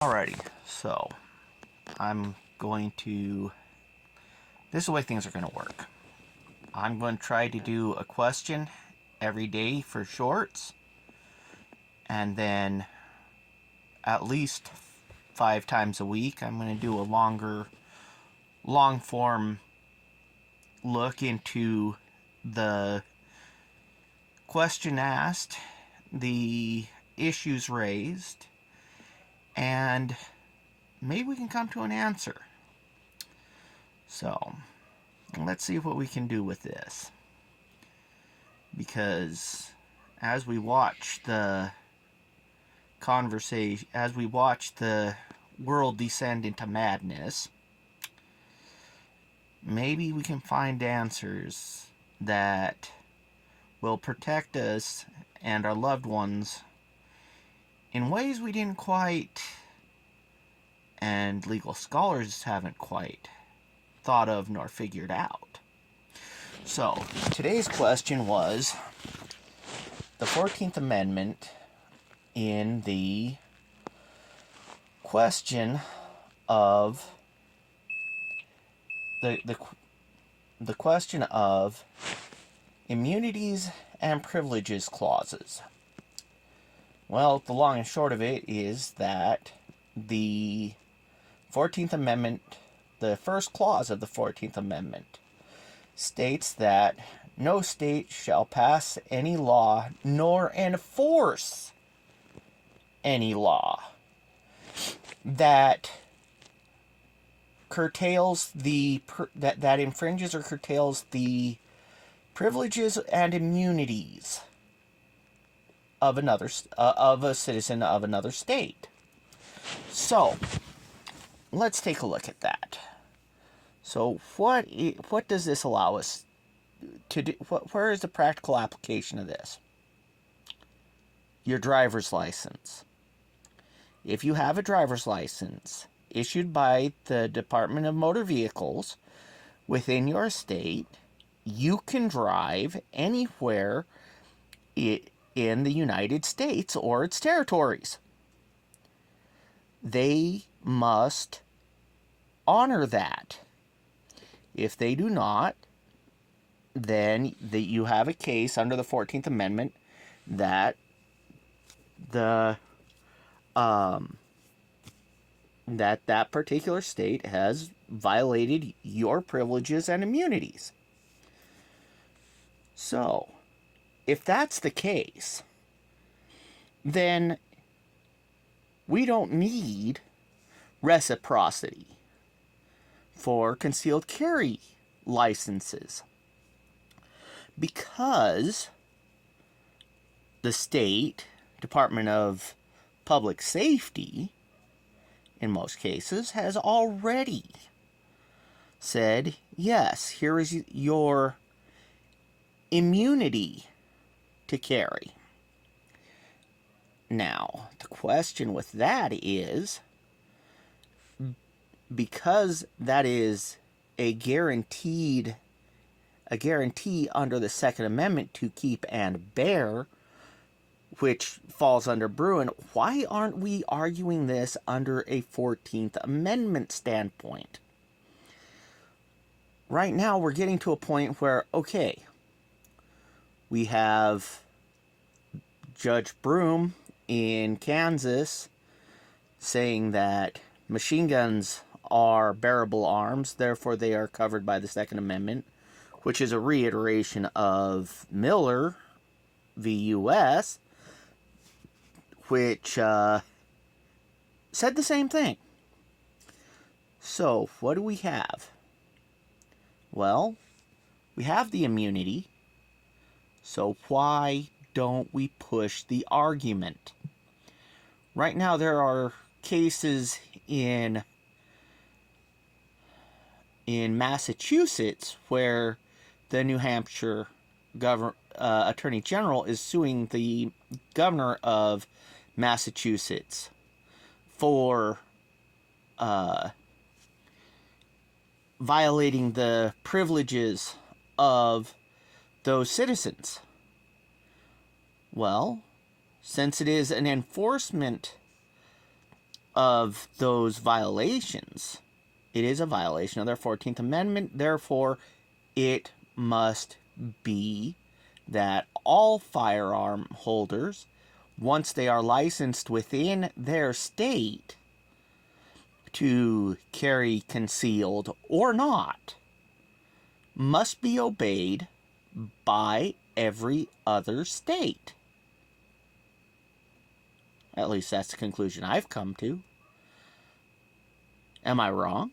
Alrighty, so I'm going to, this is the way things are going to work. I'm going to try to do a question every day for shorts, and then at least 5 times a week I'm going to do a long form look into the question asked, the issues raised, and maybe we can come to an answer. So, let's see what we can do with this. Because as we watch the conversation, as we watch the world descend into madness, maybe we can find answers that will protect us and our loved ones in ways we didn't quite, and legal scholars haven't quite, thought of nor figured out. So, today's question was the 14th Amendment in the question of the question of immunities and privileges clauses. Well, the long and short of it is that the 14th Amendment, the first clause of the 14th Amendment, states that no state shall pass any law nor enforce any law that curtails that infringes or curtails the privileges and immunities of a citizen of another state. So, let's take a look at that. So, what does this allow us to do? Where is the practical application of this? Your driver's license. If you have a driver's license issued by the Department of Motor Vehicles within your state, you can drive anywhere in the United States or its territories. They must honor that. If they do not, then you have a case under the 14th Amendment that that particular state has violated your privileges and immunities. So, if that's the case, then we don't need reciprocity for concealed carry licenses, because the state Department of Public Safety, in most cases, has already said, yes, here is your immunity to carry. Now, the question with that is, because that is a guarantee under the Second Amendment to keep and bear, which falls under Bruin, why aren't we arguing this under a 14th Amendment standpoint? Right now, we're getting to a point where, okay, we have Judge Broom in Kansas saying that machine guns are bearable arms, therefore they are covered by the Second Amendment, which is a reiteration of Miller v. U.S., which said the same thing. So, what do we have? Well, we have the immunity, so why don't we push the argument? Right now, there are cases in Massachusetts where the New Hampshire Attorney General is suing the governor of Massachusetts for violating the privileges of those citizens. Well, since it is an enforcement of those violations, it is a violation of their 14th Amendment. Therefore, it must be that all firearm holders, once they are licensed within their state to carry concealed or not, must be obeyed by every other state. At least that's the conclusion I've come to. Am I wrong?